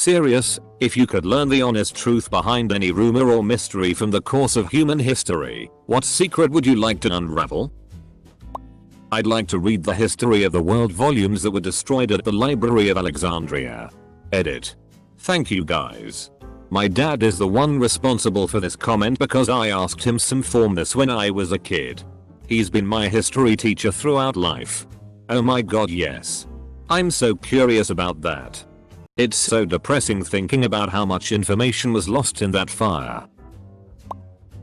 Serious, if you could learn the honest truth behind any rumor or mystery from the course of human history, what secret would you like to unravel? I'd like to read the history of the world volumes that were destroyed at the Library of Alexandria. Edit. Thank you guys. My dad is the one responsible for this comment because I asked him some form this when I was a kid. He's been my history teacher throughout life. Oh my god, yes. I'm so curious about that. It's so depressing thinking about how much information was lost in that fire.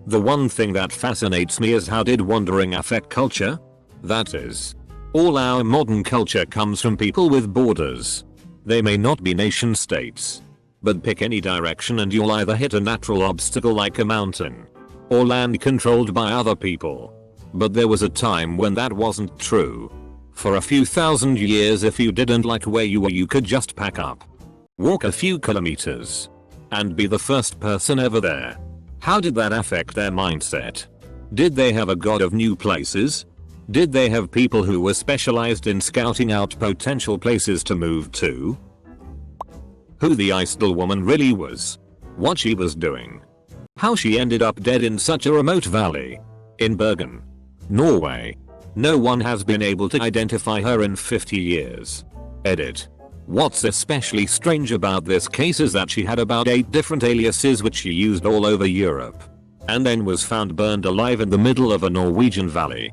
The one thing that fascinates me is how did wandering affect culture? That is, all our modern culture comes from people with borders. They may not be nation states. But pick any direction and you'll either hit a natural obstacle like a mountain, or land controlled by other people. But there was a time when that wasn't true. For a few thousand years, if you didn't like where you were, you could just pack up, walk a few kilometers, and be the first person ever there. How did that affect their mindset? Did they have a god of new places? Did they have people who were specialized in scouting out potential places to move to? Who the Isdal woman really was, what she was doing, how she ended up dead in such a remote valley in Bergen, Norway. No one has been able to identify her in 50 years. Edit. What's especially strange about this case is that she had about 8 different aliases which she used all over Europe, and then was found burned alive in the middle of a Norwegian valley.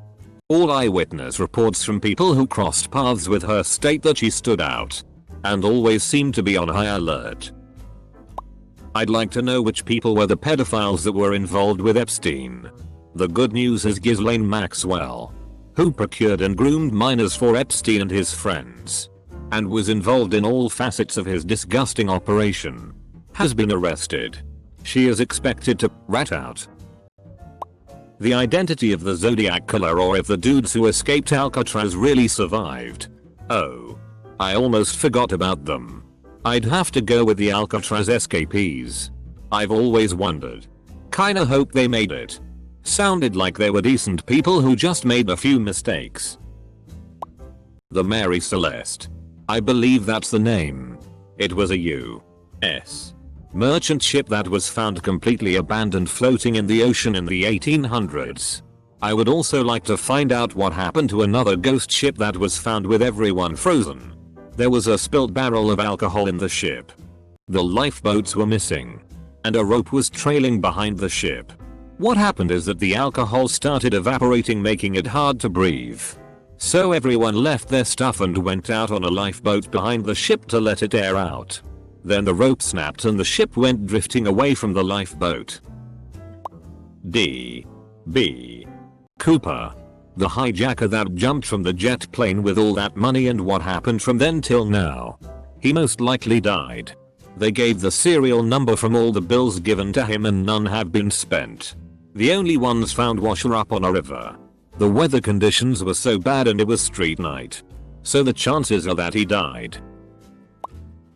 All eyewitness reports from people who crossed paths with her state that she stood out and always seemed to be on high alert. I'd like to know which people were the pedophiles that were involved with Epstein. The good news is Ghislaine Maxwell, who procured and groomed minors for Epstein and his friends, and was involved in all facets of his disgusting operation, has been arrested. She is expected to rat out. The identity of the Zodiac Killer, or if the dudes who escaped Alcatraz really survived. Oh, I almost forgot about them. I'd have to go with the Alcatraz escapees. I've always wondered. Kinda hope they made it. Sounded like they were decent people who just made a few mistakes. The Mary Celeste. I believe that's the name. It was a U.S. merchant ship that was found completely abandoned floating in the ocean in the 1800s. I would also like to find out what happened to another ghost ship that was found with everyone frozen. There was a spilled barrel of alcohol in the ship. The lifeboats were missing, and a rope was trailing behind the ship. What happened is that the alcohol started evaporating, making it hard to breathe. So everyone left their stuff and went out on a lifeboat behind the ship to let it air out. Then the rope snapped and the ship went drifting away from the lifeboat. D.B. Cooper. The hijacker that jumped from the jet plane with all that money, and what happened from then till now. He most likely died. They gave the serial number from all the bills given to him and none have been spent. The only ones found wash up on a river. The weather conditions were so bad and it was street night, so the chances are that he died.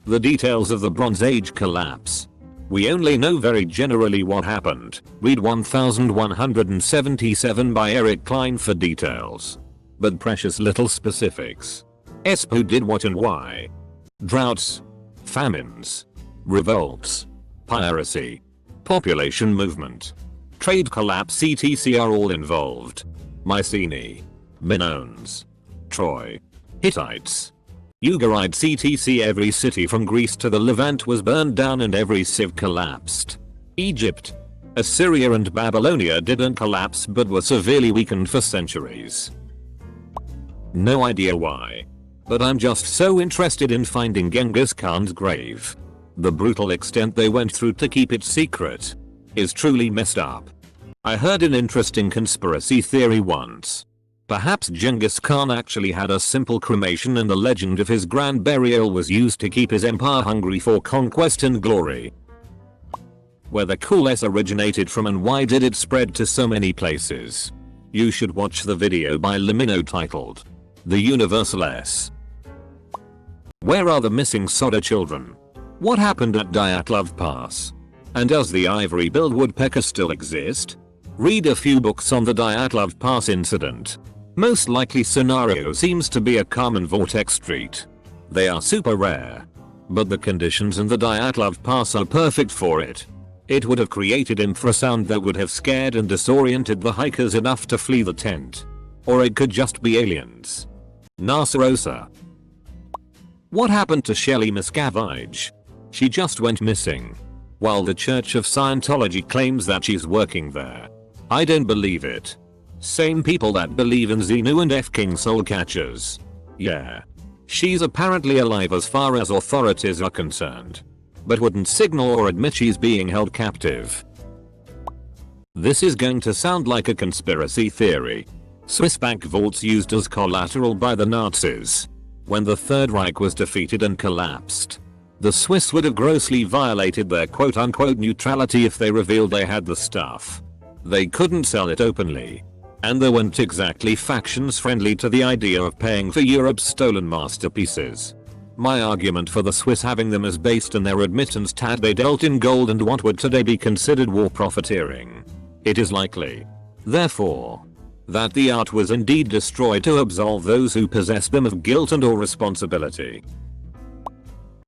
The details of the Bronze Age collapse. We only know very generally what happened. Read 1177 by Eric Klein for details. But precious little specifics. Who did what and why. Droughts, famines, revolts, piracy, population movement, trade collapse etc. are all involved. Mycenae, Minoans, Troy, Hittites, Ugarites etc. Every city from Greece to the Levant was burned down and every civ collapsed. Egypt, Assyria and Babylonia didn't collapse but were severely weakened for centuries. No idea why. But I'm just so interested in finding Genghis Khan's grave. The brutal extent they went through to keep it secret is truly messed up. I heard an interesting conspiracy theory once. Perhaps Genghis Khan actually had a simple cremation and the legend of his grand burial was used to keep his empire hungry for conquest and glory. Where the cool S originated from and why did it spread to so many places? You should watch the video by Lemino titled The Universal S. Where are the missing Sodder children? What happened at Dyatlov Pass? And does the ivory-billed woodpecker still exist? Read a few books on the Dyatlov Pass incident. Most likely scenario seems to be a common vortex street. They are super rare. but the conditions in the Dyatlov Pass are perfect for it. It would have created infrasound that would have scared and disoriented the hikers enough to flee the tent. Or it could just be aliens. Nasarosa. What happened to Shelley Miscavige? She just went missing. While the Church of Scientology claims that she's working there. I don't believe it. Same people that believe in Xenu and F-King soul catchers. Yeah. She's apparently alive as far as authorities are concerned. But wouldn't signal or admit she's being held captive. This is going to sound like a conspiracy theory. Swiss bank vaults used as collateral by the Nazis. When the Third Reich was defeated and collapsed. The Swiss would have grossly violated their quote-unquote neutrality if they revealed they had the stuff. They couldn't sell it openly. And they weren't exactly factions friendly to the idea of paying for Europe's stolen masterpieces. My argument for the Swiss having them is based on their admittance that they dealt in gold and what would today be considered war profiteering. It is likely, therefore, that the art was indeed destroyed to absolve those who possessed them of guilt and or responsibility.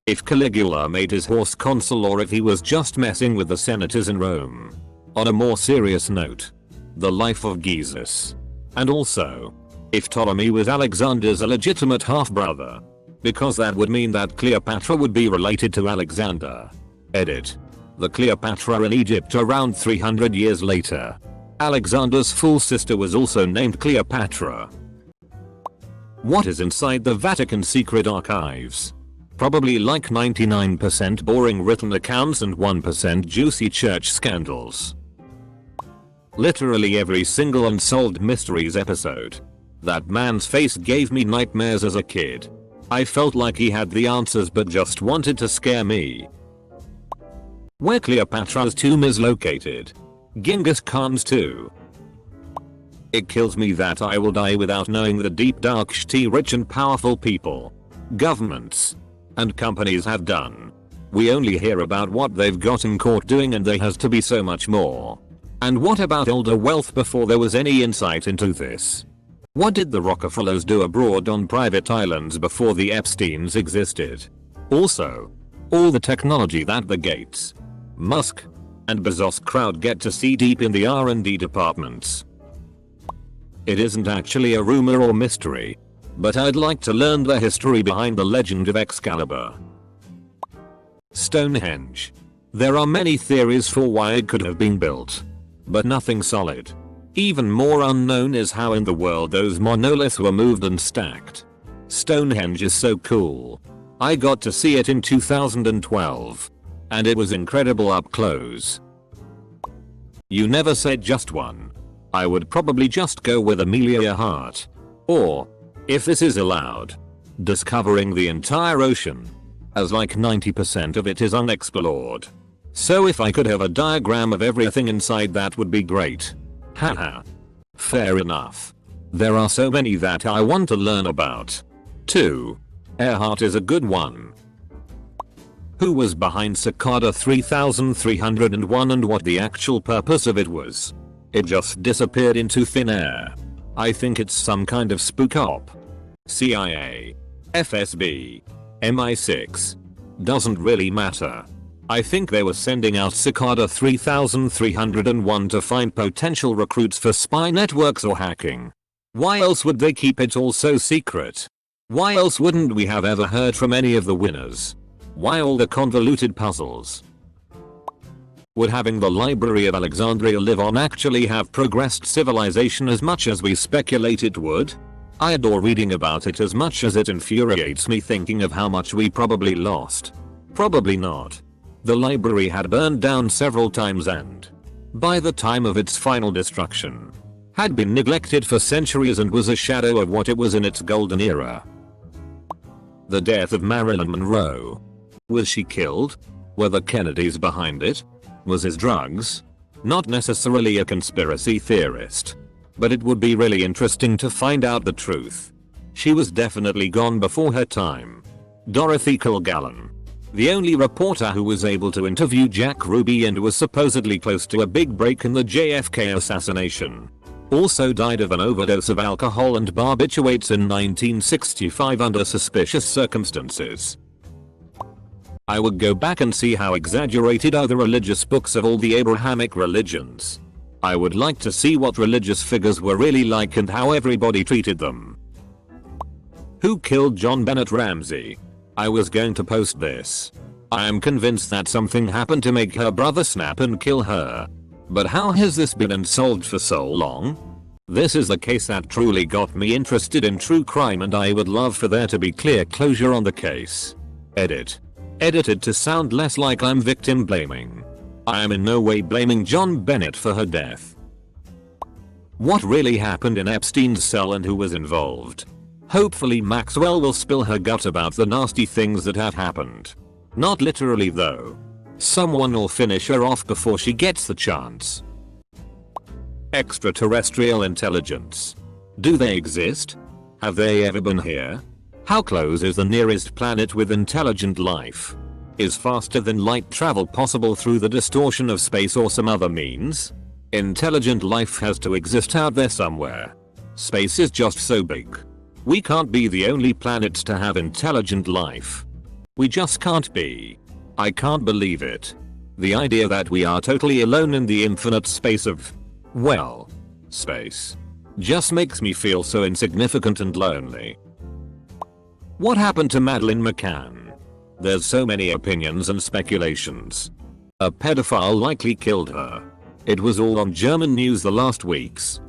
If Caligula made his horse consul or if he was just messing with the senators in Rome. On a more serious note, the life of Jesus. And also, if Ptolemy was Alexander's illegitimate half-brother. Because that would mean that Cleopatra would be related to Alexander. Edit. The Cleopatra in Egypt around 300 years later. Alexander's full sister was also named Cleopatra. What is inside the Vatican secret archives? Probably like 99% boring written accounts and 1% juicy church scandals. Literally every single Unsolved Mysteries episode. That man's face gave me nightmares as a kid. I felt like he had the answers but just wanted to scare me. Where Cleopatra's tomb is located. Genghis Khan's too. It kills me that I will die without knowing the deep dark shitty rich and powerful people, governments, and companies have done. We only hear about what they've gotten caught doing and there has to be so much more. And what about older wealth before there was any insight into this? What did the Rockefellers do abroad on private islands before the Epsteins existed? Also, all the technology that the Gates, Musk, and Bezos crowd get to see deep in the R&D departments. It isn't actually a rumor or mystery, but I'd like to learn the history behind the legend of Excalibur. Stonehenge. There are many theories for why it could have been built, but nothing solid. Even more unknown is how in the world those monoliths were moved and stacked. Stonehenge is so cool. I got to see it in 2012. And it was incredible up close. You never said just one. I would probably just go with Amelia Earhart. Or, if this is allowed, discovering the entire ocean. As like 90% of it is unexplored. So if I could have a diagram of everything inside that would be great. Haha. Fair enough. There are so many that I want to learn about. 2. Earhart is a good one. Who was behind Cicada 3301 and what the actual purpose of it was? It just disappeared into thin air. I think it's some kind of spook op. CIA. FSB. MI6. Doesn't really matter. I think they were sending out Cicada 3301 to find potential recruits for spy networks or hacking. Why else would they keep it all so secret? Why else wouldn't we have ever heard from any of the winners? Why all the convoluted puzzles? Would having the Library of Alexandria live on actually have progressed civilization as much as we speculate it would? I adore reading about it as much as it infuriates me thinking of how much we probably lost. Probably not. The library had burned down several times and, by the time of its final destruction, had been neglected for centuries and was a shadow of what it was in its golden era. The death of Marilyn Monroe. Was she killed? Were the Kennedys behind it? Was it drugs? Not necessarily a conspiracy theorist. But it would be really interesting to find out the truth. She was definitely gone before her time. Dorothy Kilgallen. The only reporter who was able to interview Jack Ruby and was supposedly close to a big break in the JFK assassination. Also died of an overdose of alcohol and barbiturates in 1965 under suspicious circumstances. I would go back and see how exaggerated are the religious books of all the Abrahamic religions. I would like to see what religious figures were really like and how everybody treated them. Who killed John Bennett Ramsey? I was going to post this. I am convinced that something happened to make her brother snap and kill her. But how has this been unsolved for so long? This is the case that truly got me interested in true crime, and I would love for there to be clear closure on the case. Edit. Edited to sound less like I'm victim blaming. I am in no way blaming John Bennett for her death. What really happened in Epstein's cell and who was involved? Hopefully Maxwell will spill her gut about the nasty things that have happened. Not literally though. Someone will finish her off before she gets the chance. Extraterrestrial intelligence. Do they exist? Have they ever been here? How close is the nearest planet with intelligent life? Is faster than light travel possible through the distortion of space or some other means? Intelligent life has to exist out there somewhere. Space is just so big. We can't be the only planets to have intelligent life. We just can't be. I can't believe it. The idea that we are totally alone in the infinite space of, well, space, just makes me feel so insignificant and lonely. What happened to Madeleine McCann? There's so many opinions and speculations. A pedophile likely killed her. It was all on German news the last weeks.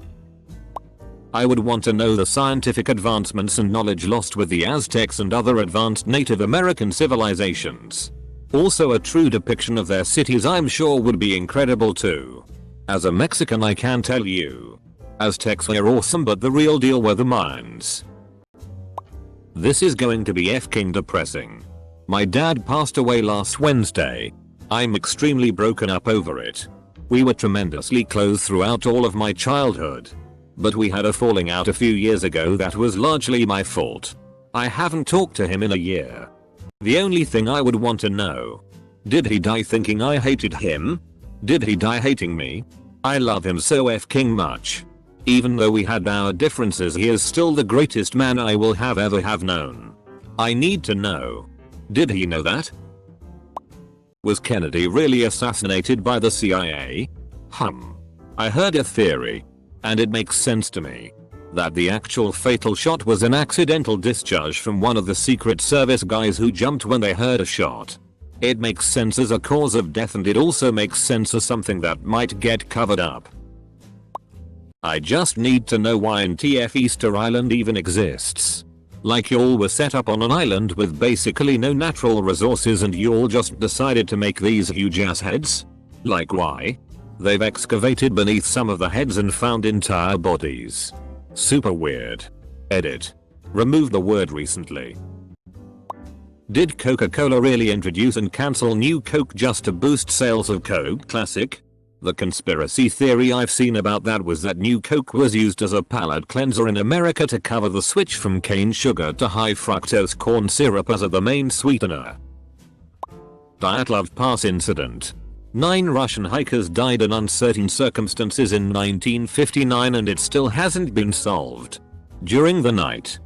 I would want to know the scientific advancements and knowledge lost with the Aztecs and other advanced Native American civilizations. Also, a true depiction of their cities I'm sure would be incredible too. As a Mexican I can tell you, Aztecs were awesome, but the real deal were the Mayans. This is going to be f***ing depressing. My dad passed away last Wednesday. I'm extremely broken up over it. We were tremendously close throughout all of my childhood. But we had a falling out a few years ago that was largely my fault. I haven't talked to him in a year. The only thing I would want to know. Did he die thinking I hated him? Did he die hating me? I love him so f***ing much. Even though we had our differences, he is still the greatest man I will ever have known. I need to know. Did he know that? Was Kennedy really assassinated by the CIA? I heard a theory. And it makes sense to me. That the actual fatal shot was an accidental discharge from one of the Secret Service guys who jumped when they heard a shot. It makes sense as a cause of death, and it also makes sense as something that might get covered up. I just need to know why NTF Easter Island even exists. Like y'all were set up on an island with basically no natural resources and y'all just decided to make these huge ass heads? Like why? They've excavated beneath some of the heads and found entire bodies. Super weird. Edit. Remove the word recently. Did Coca-Cola really introduce and cancel New Coke just to boost sales of Coke Classic? The conspiracy theory I've seen about that was that New Coke was used as a palate cleanser in America to cover the switch from cane sugar to high fructose corn syrup as the main sweetener. Dyatlov Pass incident. 9 Russian hikers died in uncertain circumstances in 1959 and it still hasn't been solved. During the night,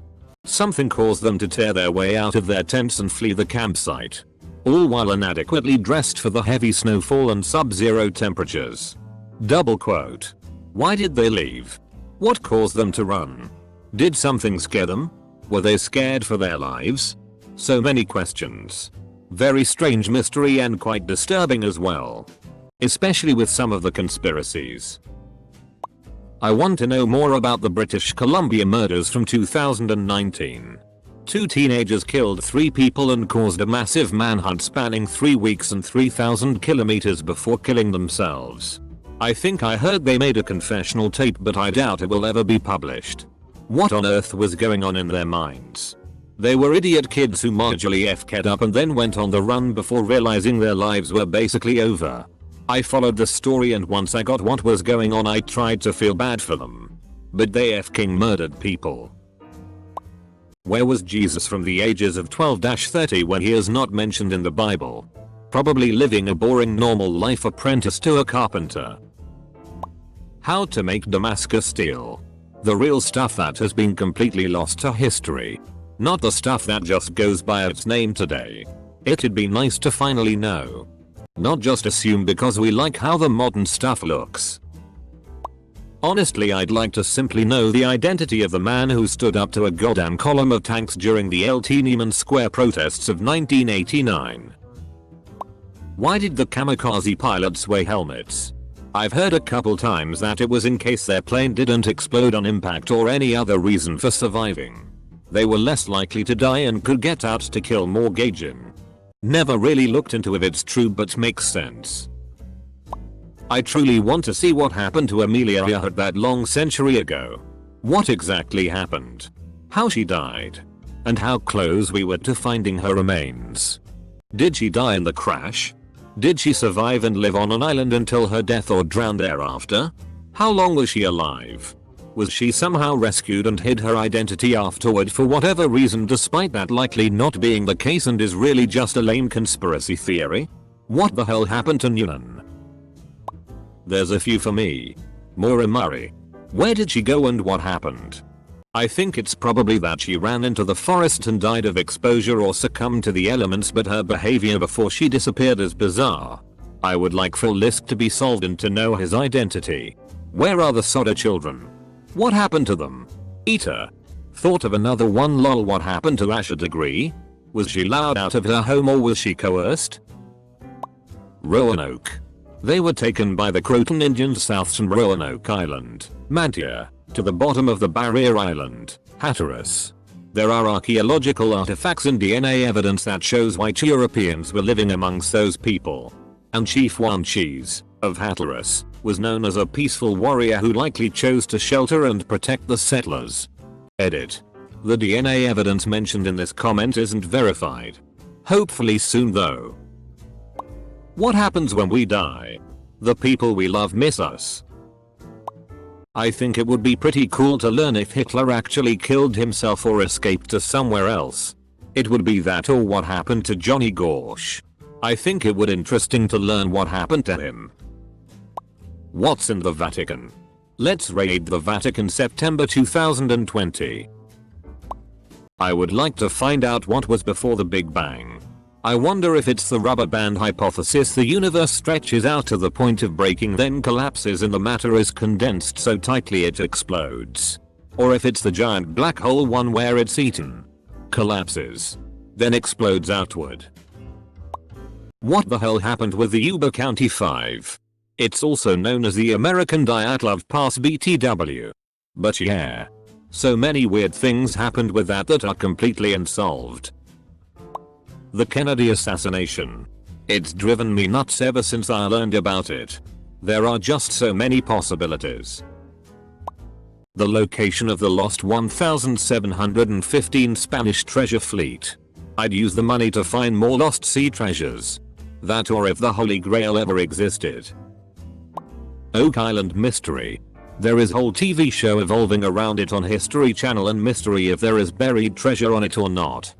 something caused them to tear their way out of their tents and flee the campsite. All while inadequately dressed for the heavy snowfall and sub-zero temperatures. Double quote. Why did they leave? What caused them to run? Did something scare them? Were they scared for their lives? So many questions. Very strange mystery and quite disturbing as well. Especially with some of the conspiracies. I want to know more about the British Columbia murders from 2019. 2 teenagers killed 3 people and caused a massive manhunt spanning 3 weeks and 3,000 kilometers before killing themselves. I think I heard they made a confessional tape, but I doubt it will ever be published. What on earth was going on in their minds? They were idiot kids who marginally f***ed up and then went on the run before realizing their lives were basically over. I followed the story and once I got what was going on I tried to feel bad for them. But they f***ing murdered people. Where was Jesus from the ages of 12-30 when he is not mentioned in the Bible? Probably living a boring normal life, apprentice to a carpenter. How to make Damascus steel. The real stuff that has been completely lost to history. Not the stuff that just goes by its name today. It'd be nice to finally know. Not just assume because we like how the modern stuff looks. Honestly, I'd like to simply know the identity of the man who stood up to a goddamn column of tanks during the Tiananmen Square protests of 1989. Why did the kamikaze pilots wear helmets? I've heard a couple times that it was in case their plane didn't explode on impact or any other reason for surviving. They were less likely to die and could get out to kill more Gaijin. Never really looked into if it's true, but makes sense. I truly want to see what happened to Amelia Earhart that long century ago. What exactly happened? How she died? And how close we were to finding her remains? Did she die in the crash? Did she survive and live on an island until her death or drown thereafter? How long was she alive? Was she somehow rescued and hid her identity afterward for whatever reason, despite that likely not being the case and is really just a lame conspiracy theory? What the hell happened to Noonan? There's a few for me. Maura Murray. Where did she go and what happened? I think it's probably that she ran into the forest and died of exposure or succumbed to the elements, but her behavior before she disappeared is bizarre. I would like Phil Lisk to be solved and to know his identity. Where are the Sodder children? What happened to them? Eater. Thought of another one. Lol. What happened to Asher Degree? Was she lured out of her home or was she coerced? Roanoke. They were taken by the Croton Indians south from Roanoke Island, Mantia, to the bottom of the Barrier Island, Hatteras. There are archaeological artifacts and DNA evidence that shows white Europeans were living amongst those people. And Chief Wanchese, of Hatteras, was known as a peaceful warrior who likely chose to shelter and protect the settlers. Edit. The DNA evidence mentioned in this comment isn't verified. Hopefully soon though. What happens when we die? The people we love miss us. I think it would be pretty cool to learn if Hitler actually killed himself or escaped to somewhere else. It would be that or what happened to Johnny Gorsh. I think it would be interesting to learn what happened to him. What's in the Vatican? Let's raid the Vatican September 2020. I would like to find out what was before the Big Bang. I wonder if it's the rubber band hypothesis, the universe stretches out to the point of breaking then collapses and the matter is condensed so tightly it explodes. Or if it's the giant black hole one where it's eaten, collapses, then explodes outward. What the hell happened with the Yuba County 5? It's also known as the American Dyatlov Pass BTW. But yeah. So many weird things happened with that are completely unsolved. The Kennedy assassination. It's driven me nuts ever since I learned about it. There are just so many possibilities. The location of the lost 1715 Spanish treasure fleet. I'd use the money to find more lost sea treasures. That or if the Holy Grail ever existed. Oak Island mystery. There is whole TV show evolving around it on History Channel and mystery if there is buried treasure on it or not.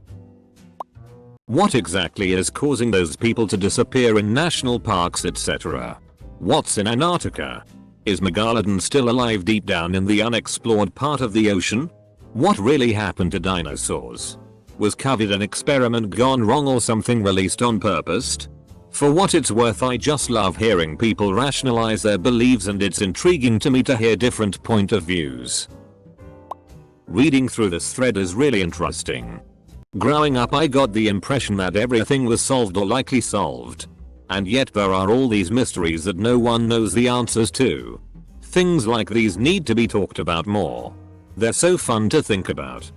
What exactly is causing those people to disappear in national parks, etc.? What's in Antarctica? Is Megalodon still alive deep down in the unexplored part of the ocean? What really happened to dinosaurs? Was COVID an experiment gone wrong or something released on purpose? For what it's worth, I just love hearing people rationalize their beliefs and it's intriguing to me to hear different point of views. Reading through this thread is really interesting. Growing up I got the impression that everything was solved or likely solved. And yet there are all these mysteries that no one knows the answers to. Things like these need to be talked about more. They're so fun to think about.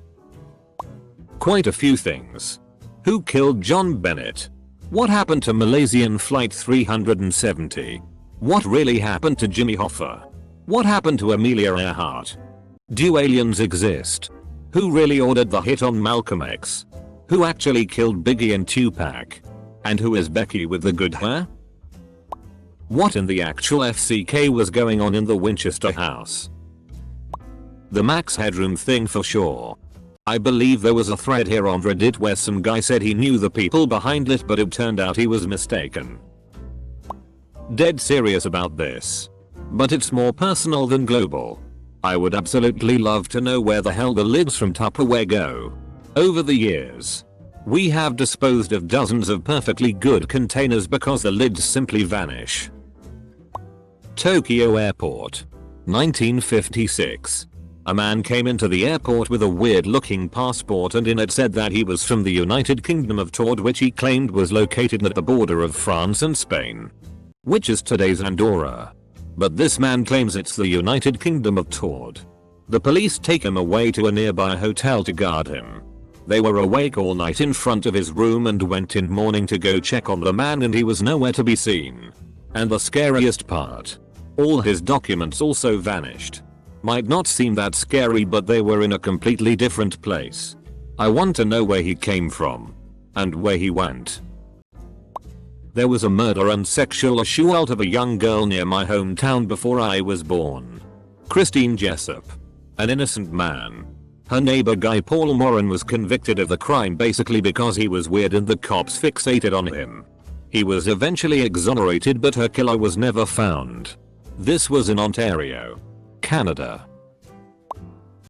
Quite a few things. Who killed John Bennett? What happened to Malaysian Flight 370? What really happened to Jimmy Hoffa? What happened to Amelia Earhart? Do aliens exist? Who really ordered the hit on Malcolm X? Who actually killed Biggie and Tupac? And who is Becky with the good hair? What in the actual FCK was going on in the Winchester house? The Max Headroom thing for sure. I believe there was a thread here on Reddit where some guy said he knew the people behind it, but it turned out he was mistaken. Dead serious about this. But it's more personal than global. I would absolutely love to know where the hell the lids from Tupperware go. Over the years. We have disposed of dozens of perfectly good containers because the lids simply vanish. Tokyo Airport. 1956. A man came into the airport with a weird looking passport and in it said that he was from the United Kingdom of Tord, which he claimed was located at the border of France and Spain, which is today's Andorra. But this man claims it's the United Kingdom of Tord. The police take him away to a nearby hotel to guard him. They were awake all night in front of his room and went in morning to go check on the man and he was nowhere to be seen. And the scariest part, all his documents also vanished. Might not seem that scary, but they were in a completely different place. I want to know where he came from and where he went. There was a murder and sexual assault of a young girl near my hometown before I was born. Christine Jessup. An innocent man. Her neighbor Guy Paul Moran was convicted of the crime basically because he was weird and the cops fixated on him. He was eventually exonerated, but her killer was never found. This was in Ontario, Canada.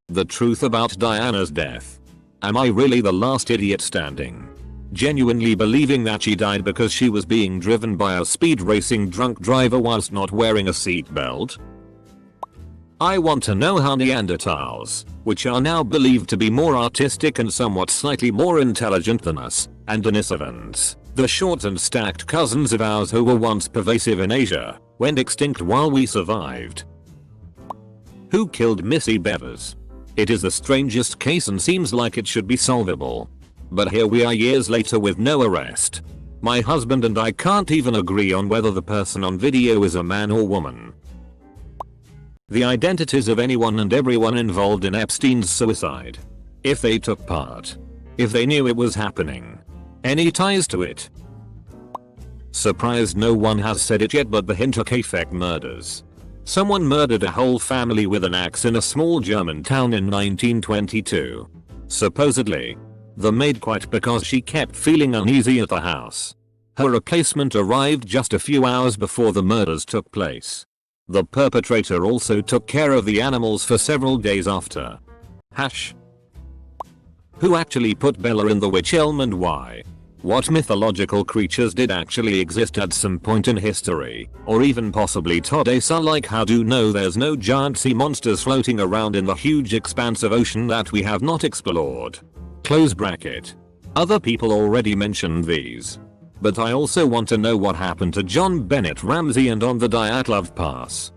The truth about Diana's death. Am I really the last idiot standing? Genuinely believing that she died because she was being driven by a speed racing drunk driver whilst not wearing a seatbelt? I want to know how Neanderthals, which are now believed to be more artistic and somewhat slightly more intelligent than us, and Denisovans, the short and stacked cousins of ours who were once pervasive in Asia, went extinct while we survived. Who killed Missy Bevers? It is the strangest case and seems like it should be solvable. But here we are years later with no arrest. My husband and I can't even agree on whether the person on video is a man or woman. The identities of anyone and everyone involved in Epstein's suicide. If they took part. If they knew it was happening. Any ties to it. Surprised no one has said it yet, but the Hinterkaifeck murders. Someone murdered a whole family with an axe in a small German town in 1922. Supposedly, the maid quit because she kept feeling uneasy at the house. Her replacement arrived just a few hours before the murders took place. The perpetrator also took care of the animals for several days after. Who actually put Bella in the witch elm and why? What mythological creatures did actually exist at some point in history, or even possibly today? So like, how do you know there's no giant sea monsters floating around in the huge expanse of ocean that we have not explored? Close bracket. Other people already mentioned these. But I also want to know what happened to John Bennett Ramsey and on the Dyatlov Pass.